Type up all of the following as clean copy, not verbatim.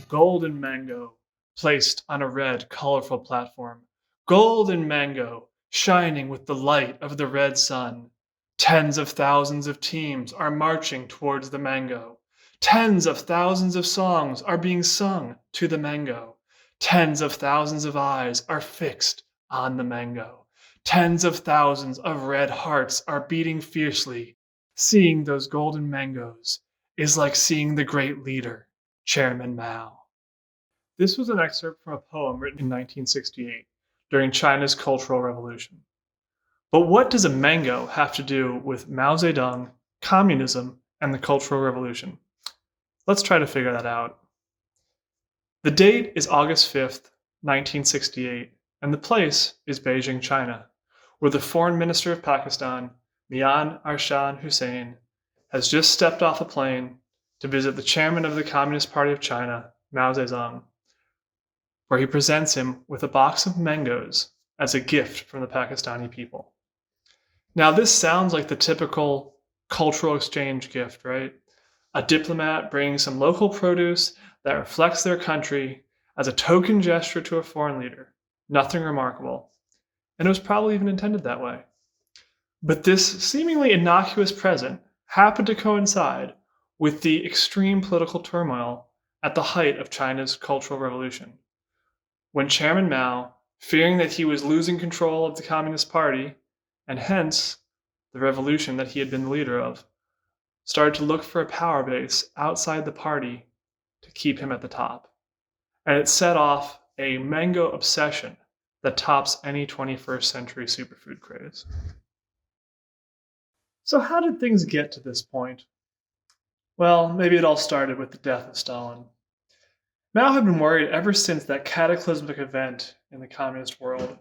Golden mango, placed on a red, colorful platform. Golden mango, shining with the light of the red sun. Tens of thousands of teams are marching towards the mango. Tens of thousands of songs are being sung to the mango. Tens of thousands of eyes are fixed on the mango. Tens of thousands of red hearts are beating fiercely. Seeing those golden mangoes is like seeing the great leader, Chairman Mao. This was an excerpt from a poem written in 1968 during China's Cultural Revolution. But what does a mango have to do with Mao Zedong, communism, and the Cultural Revolution? Let's try to figure that out. The date is August 5th, 1968, and the place is Beijing, China, where the Foreign Minister of Pakistan, Mian Arshan Hussain, has just stepped off a plane to visit the chairman of the Communist Party of China, Mao Zedong, where he presents him with a box of mangoes as a gift from the Pakistani people. Now, this sounds like the typical cultural exchange gift, right? A diplomat bringing some local produce that reflects their country as a token gesture to a foreign leader. Nothing remarkable. And it was probably even intended that way. But this seemingly innocuous present happened to coincide with the extreme political turmoil at the height of China's Cultural Revolution, when Chairman Mao, fearing that he was losing control of the Communist Party, and hence the revolution that he had been the leader of, started to look for a power base outside the party to keep him at the top. And it set off a mango obsession that tops any 21st century superfood craze. So how did things get to this point? Well, maybe it all started with the death of Stalin. Mao had been worried ever since that cataclysmic event in the communist world,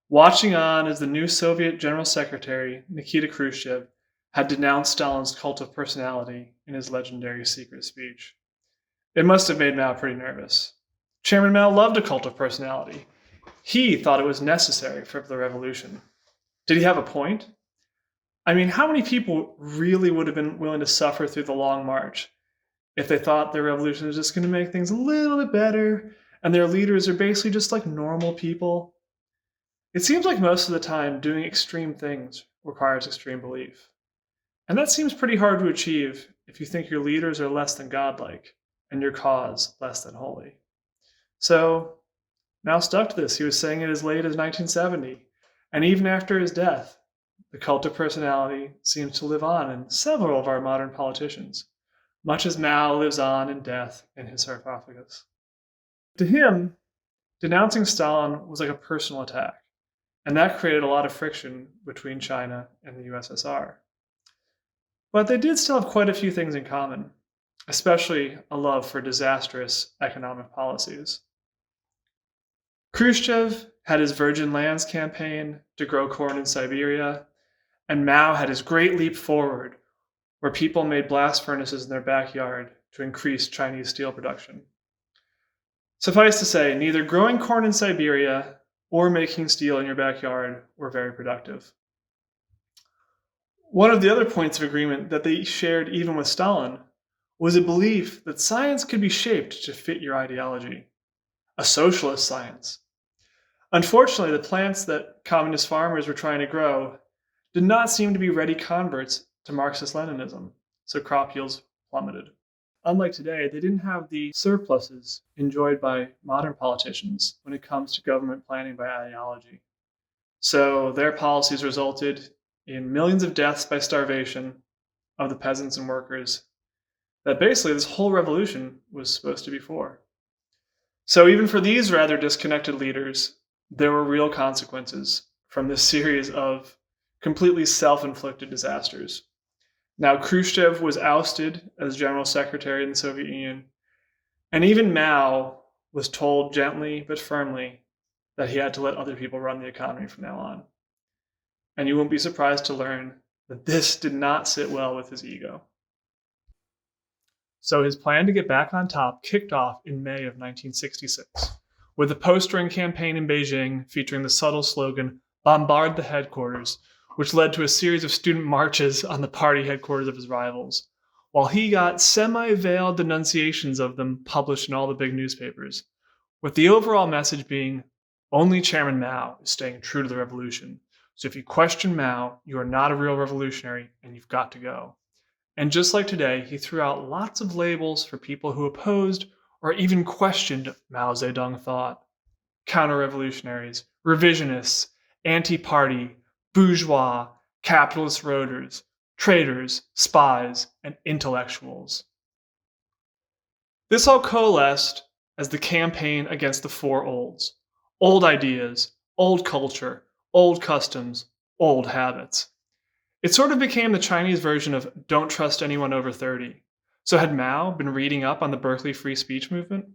watching on as the new Soviet General Secretary, Nikita Khrushchev, had denounced Stalin's cult of personality in his legendary secret speech. It must have made Mao pretty nervous. Chairman Mao loved a cult of personality. He thought it was necessary for the revolution. Did he have a point? I mean, how many people really would have been willing to suffer through the long march if they thought their revolution was just going to make things a little bit better and their leaders are basically just like normal people? It seems like most of the time doing extreme things requires extreme belief. And that seems pretty hard to achieve if you think your leaders are less than godlike and your cause less than holy. So Mao stuck to this. He was saying it as late as 1970. And even after his death, the cult of personality seems to live on in several of our modern politicians, much as Mao lives on in death in his sarcophagus. To him, denouncing Stalin was like a personal attack, and that created a lot of friction between China and the USSR. But they did still have quite a few things in common, especially a love for disastrous economic policies. Khrushchev had his Virgin Lands campaign to grow corn in Siberia, and Mao had his Great Leap Forward, where people made blast furnaces in their backyard to increase Chinese steel production. Suffice to say, neither growing corn in Siberia or making steel in your backyard were very productive. One of the other points of agreement that they shared even with Stalin was a belief that science could be shaped to fit your ideology, a socialist science. Unfortunately, the plants that communist farmers were trying to grow did not seem to be ready converts to Marxist-Leninism, so crop yields plummeted. Unlike today, they didn't have the surpluses enjoyed by modern politicians when it comes to government planning by ideology. So their policies resulted in millions of deaths by starvation of the peasants and workers that basically this whole revolution was supposed to be for. So even for these rather disconnected leaders, there were real consequences from this series of completely self-inflicted disasters. Now, Khrushchev was ousted as general secretary in the Soviet Union, and even Mao was told gently but firmly that he had to let other people run the economy from now on. And you won't be surprised to learn that this did not sit well with his ego. So his plan to get back on top kicked off in May of 1966 with a postering campaign in Beijing featuring the subtle slogan, "Bombard the headquarters," which led to a series of student marches on the party headquarters of his rivals, while he got semi-veiled denunciations of them published in all the big newspapers, with the overall message being, only Chairman Mao is staying true to the revolution. So if you question Mao, you are not a real revolutionary and you've got to go. And just like today, he threw out lots of labels for people who opposed or even questioned Mao Zedong thought. Counter-revolutionaries, revisionists, anti-party, bourgeois, capitalist roaders, traitors, spies, and intellectuals. This all coalesced as the campaign against the four olds. Old ideas, old culture, old customs, old habits. It sort of became the Chinese version of don't trust anyone over 30. So had Mao been reading up on the Berkeley free speech movement?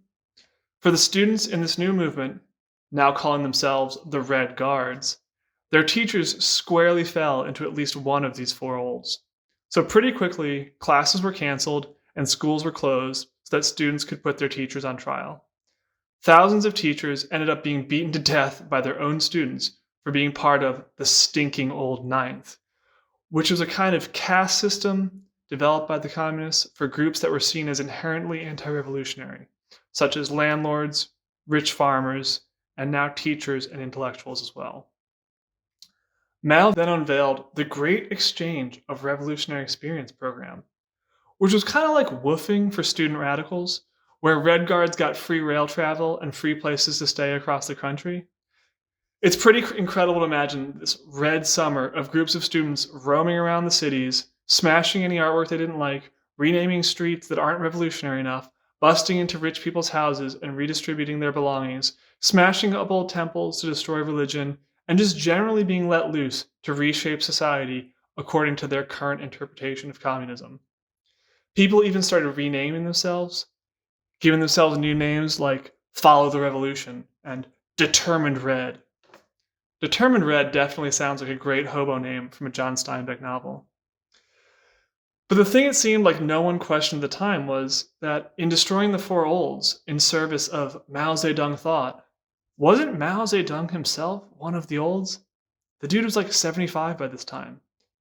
For the students in this new movement, now calling themselves the Red Guards, their teachers squarely fell into at least one of these four olds. So pretty quickly, classes were canceled and schools were closed so that students could put their teachers on trial. Thousands of teachers ended up being beaten to death by their own students for being part of the stinking old ninth, which was a kind of caste system developed by the communists for groups that were seen as inherently anti-revolutionary, such as landlords, rich farmers, and now teachers and intellectuals as well. Mao then unveiled the Great Exchange of Revolutionary Experience program, which was kind of like woofing for student radicals, where Red Guards got free rail travel and free places to stay across the country. It's pretty incredible to imagine this red summer of groups of students roaming around the cities, smashing any artwork they didn't like, renaming streets that aren't revolutionary enough, busting into rich people's houses and redistributing their belongings, smashing up old temples to destroy religion, and just generally being let loose to reshape society according to their current interpretation of communism. People even started renaming themselves, giving themselves new names like Follow the Revolution and Determined Red. Determined Red definitely sounds like a great hobo name from a John Steinbeck novel. But the thing it seemed like no one questioned at the time was that in destroying the four olds in service of Mao Zedong thought, wasn't Mao Zedong himself one of the olds? The dude was like 75 by this time.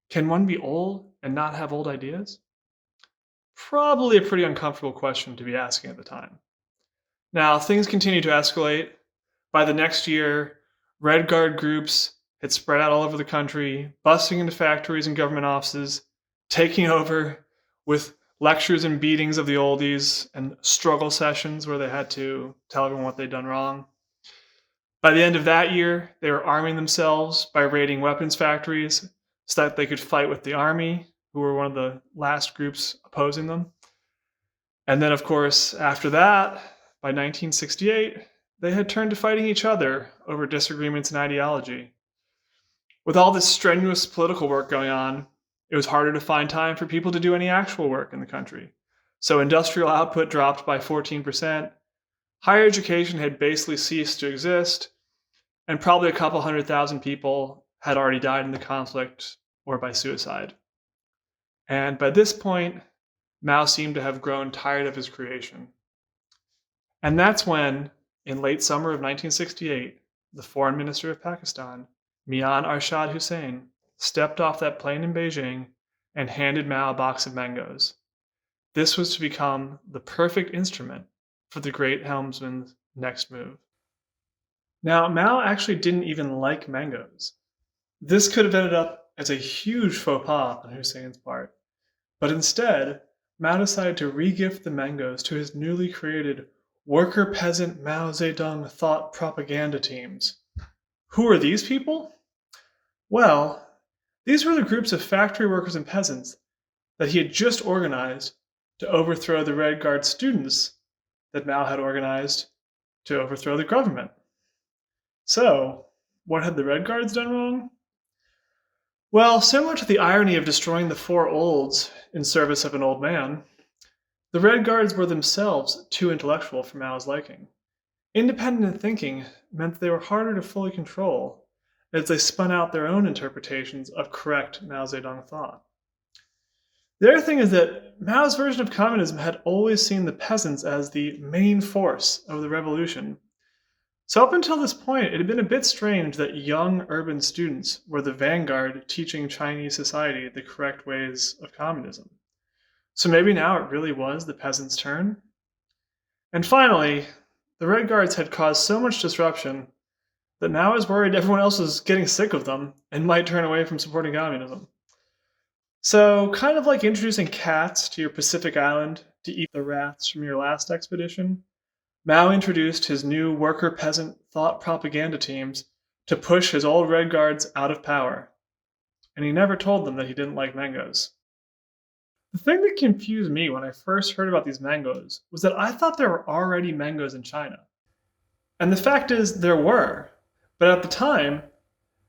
Can one be old and not have old ideas? Probably a pretty uncomfortable question to be asking at the time. Now, things continued to escalate. By the next year, Red Guard groups had spread out all over the country, busting into factories and government offices, taking over with lectures and beatings of the oldies and struggle sessions where they had to tell everyone what they'd done wrong. By the end of that year, they were arming themselves by raiding weapons factories so that they could fight with the army, who were one of the last groups opposing them. And then, of course, after that, by 1968, they had turned to fighting each other over disagreements in ideology. With all this strenuous political work going on, it was harder to find time for people to do any actual work in the country. So industrial output dropped by 14%, higher education had basically ceased to exist, and probably a couple 100,000 people had already died in the conflict or by suicide. And by this point, Mao seemed to have grown tired of his creation. And that's when, in late summer of 1968, the foreign minister of Pakistan, Mian Arshad Hussain, stepped off that plane in Beijing and handed Mao a box of mangoes. This was to become the perfect instrument for the great helmsman's next move. Now, Mao actually didn't even like mangoes. This could have ended up as a huge faux pas on Hussein's part, but instead, Mao decided to re-gift the mangoes to his newly created worker-peasant Mao Zedong thought propaganda teams. Who are these people? Well, these were the groups of factory workers and peasants that he had just organized to overthrow the Red Guard students that Mao had organized to overthrow the government. So, what had the Red Guards done wrong? Well, similar to the irony of destroying the four olds in service of an old man, the Red Guards were themselves too intellectual for Mao's liking. Independent thinking meant they were harder to fully control, as they spun out their own interpretations of correct Mao Zedong thought. The other thing is that Mao's version of communism had always seen the peasants as the main force of the revolution. So, up until this point, it had been a bit strange that young urban students were the vanguard teaching Chinese society the correct ways of communism. So, maybe now it really was the peasants' turn? And finally, the Red Guards had caused so much disruption that Mao is worried everyone else is getting sick of them and might turn away from supporting communism. So, kind of like introducing cats to your Pacific island to eat the rats from your last expedition, Mao introduced his new worker peasant thought propaganda teams to push his old Red Guards out of power. And he never told them that he didn't like mangoes. The thing that confused me when I first heard about these mangoes was that I thought there were already mangoes in China. And the fact is, there were. But at the time,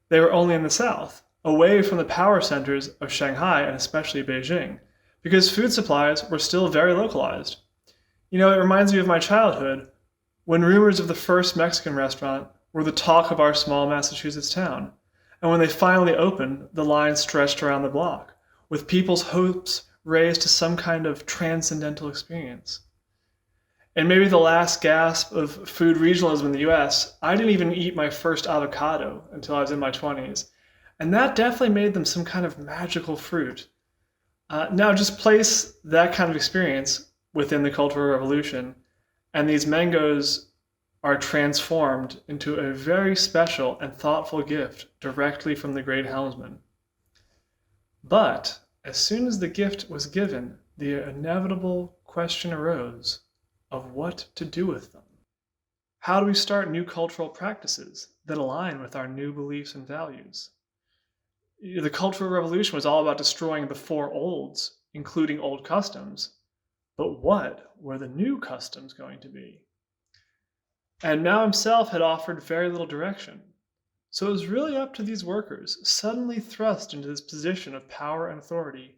they were only in the south, away from the power centers of Shanghai and especially Beijing, because food supplies were still very localized. You know, it reminds me of my childhood when rumors of the first Mexican restaurant were the talk of our small Massachusetts town. And when they finally opened, the line stretched around the block, with people's hopes raised to some kind of transcendental experience. And maybe the last gasp of food regionalism in the US, I didn't even eat my first avocado until I was in my 20s. And that definitely made them some kind of magical fruit. Now, just place that kind of experience within the Cultural Revolution, and these mangoes are transformed into a very special and thoughtful gift directly from the great helmsman. But as soon as the gift was given, the inevitable question arose of what to do with them. How do we start new cultural practices that align with our new beliefs and values? The Cultural Revolution was all about destroying the four olds, including old customs. But what were the new customs going to be? And Mao himself had offered very little direction. So it was really up to these workers, suddenly thrust into this position of power and authority,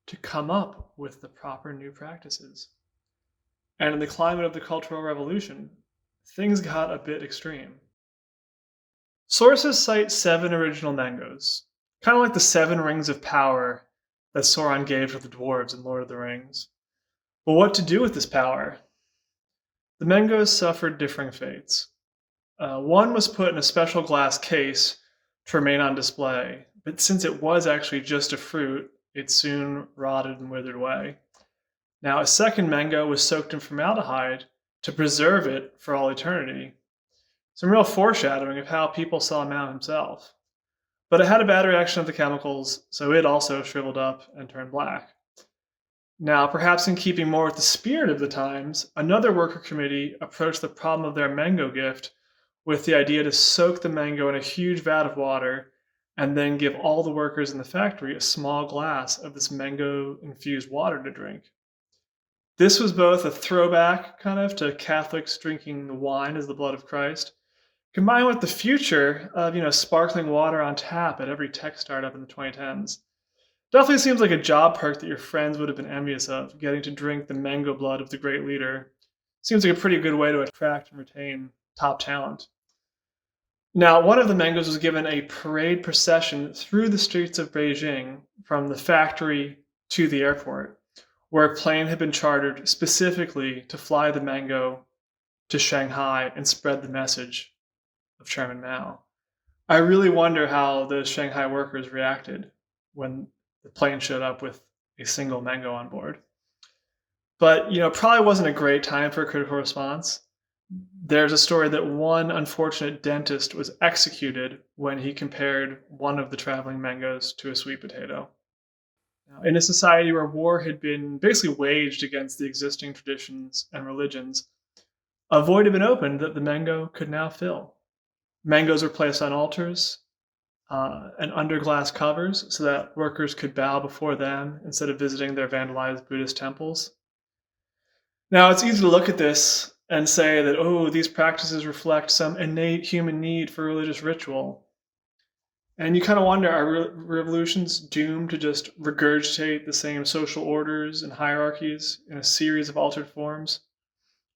to come up with the proper new practices. And in the climate of the Cultural Revolution, things got a bit extreme. Sources cite 7 original mangoes, kind of like the 7 rings of power that Sauron gave to the dwarves in Lord of the Rings. But what to do with this power? The mangoes suffered differing fates. One was put in a special glass case to remain on display, but since it was actually just a fruit, it soon rotted and withered away. Now, a second mango was soaked in formaldehyde to preserve it for all eternity. Some real foreshadowing of how people saw Mao himself. But it had a bad reaction of the chemicals, so it also shriveled up and turned black. Now, perhaps in keeping more with the spirit of the times, another worker committee approached the problem of their mango gift with the idea to soak the mango in a huge vat of water and then give all the workers in the factory a small glass of this mango-infused water to drink. This was both a throwback, kind of, to Catholics drinking the wine as the blood of Christ, combined with the future of, sparkling water on tap at every tech startup in the 2010s. Definitely seems like a job perk that your friends would have been envious of, getting to drink the mango blood of the great leader. Seems like a pretty good way to attract and retain top talent. Now, one of the mangoes was given a parade procession through the streets of Beijing from the factory to the airport, where a plane had been chartered specifically to fly the mango to Shanghai and spread the message of Chairman Mao. I really wonder how the Shanghai workers reacted when the plane showed up with a single mango on board. But, probably wasn't a great time for a critical response. There's a story that one unfortunate dentist was executed when he compared one of the traveling mangoes to a sweet potato. Now, in a society where war had been basically waged against the existing traditions and religions, a void had been opened that the mango could now fill. Mangoes were placed on altars and under glass covers so that workers could bow before them instead of visiting their vandalized Buddhist temples. Now, it's easy to look at this and say that, oh, these practices reflect some innate human need for religious ritual. And you kind of wonder, are revolutions doomed to just regurgitate the same social orders and hierarchies in a series of altered forms?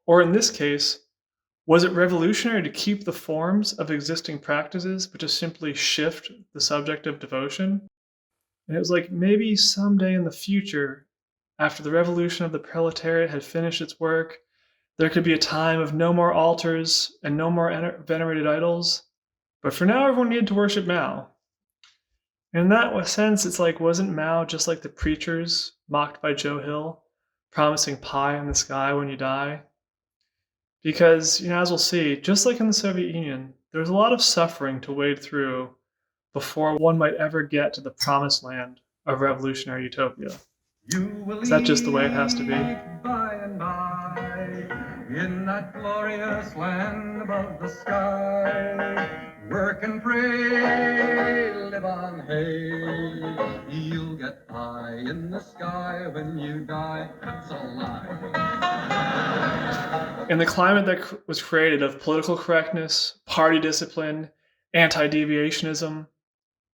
Or in this case, was it revolutionary to keep the forms of existing practices, but to simply shift the subject of devotion? And it was like maybe someday in the future, after the revolution of the proletariat had finished its work, there could be a time of no more altars and no more venerated idols. But for now, everyone needed to worship Mao. And in that sense, it's like, wasn't Mao just like the preachers mocked by Joe Hill, promising pie in the sky when you die? Because, as we'll see, just like in the Soviet Union, there was a lot of suffering to wade through before one might ever get to the promised land of revolutionary utopia. Is that just the way it has to be? By and by, in that glorious land above the sky, work and pray, live on hay. You'll get pie in the sky when you die. It's a lie. In the climate that was created of political correctness, party discipline, anti-deviationism,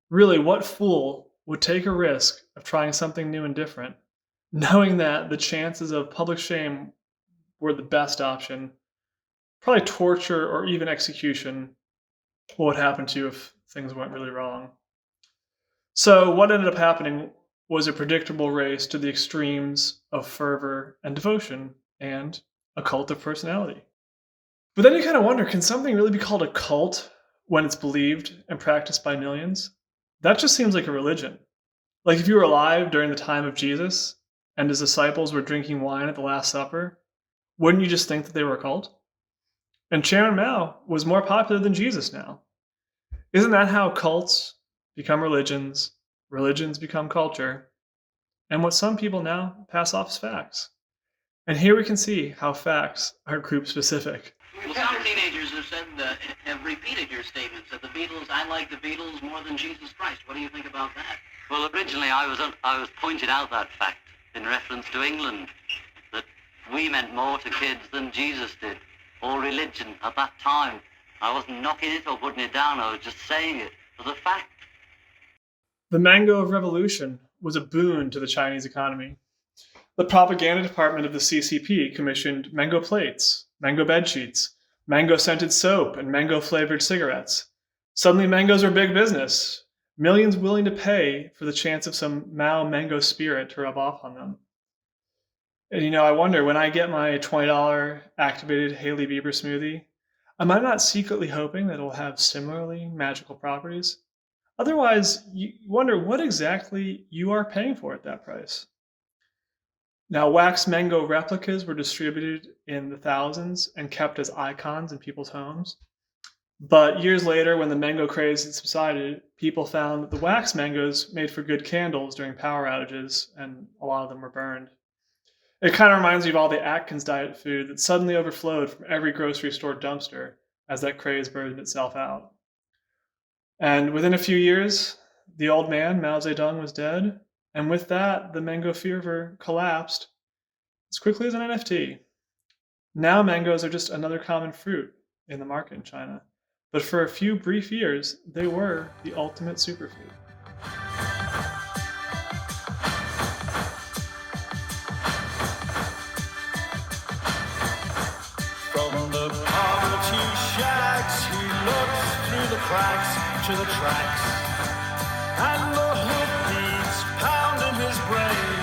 really, what fool would take a risk of trying something new and different, knowing that the chances of public shame were the best option? Probably torture or even execution would happen to you if things went really wrong. So what ended up happening was a predictable race to the extremes of fervor and devotion and a cult of personality. But then you kind of wonder, can something really be called a cult when it's believed and practiced by millions? That just seems like a religion. Like if you were alive during the time of Jesus and his disciples were drinking wine at the Last Supper, wouldn't you just think that they were a cult? And Chairman Mao was more popular than Jesus now. Isn't that how cults become religions, religions become culture, and what some people now pass off as facts? And here we can see how facts are group specific. Well, some teenagers have repeated your statements that the Beatles, I like the Beatles more than Jesus Christ. What do you think about that? Well, originally I was pointed out that fact in reference to England, that we meant more to kids than Jesus did, or religion at that time. I wasn't knocking it or putting it down, I was just saying it as a fact. The mango of revolution was a boon to the Chinese economy. The propaganda department of the CCP commissioned mango plates, mango bedsheets, mango-scented soap, and mango-flavored cigarettes. Suddenly, mangoes are big business. Millions willing to pay for the chance of some Mao mango spirit to rub off on them. And I wonder, when I get my $20 activated Hailey Bieber smoothie, am I not secretly hoping that it'll have similarly magical properties? Otherwise, you wonder what exactly you are paying for at that price. Now, wax mango replicas were distributed in the thousands and kept as icons in people's homes. But years later, when the mango craze had subsided, people found that the wax mangoes made for good candles during power outages, and a lot of them were burned. It kind of reminds me of all the Atkins diet food that suddenly overflowed from every grocery store dumpster as that craze burdened itself out. And within a few years, the old man, Mao Zedong, was dead, and with that, the mango fever collapsed as quickly as an NFT. Now mangoes are just another common fruit in the market in China, but for a few brief years, they were the ultimate superfood. From the poverty shacks, he looks through the cracks to the tracks, and the hoofbeats pound in his brain,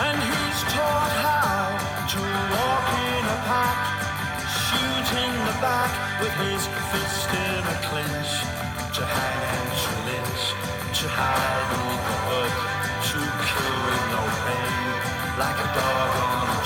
and he's taught how to walk in a pack, shoot in the back with his fist in a clinch, to hang and to lynch, to hide beneath the hood, to kill with no pain, like a dog on a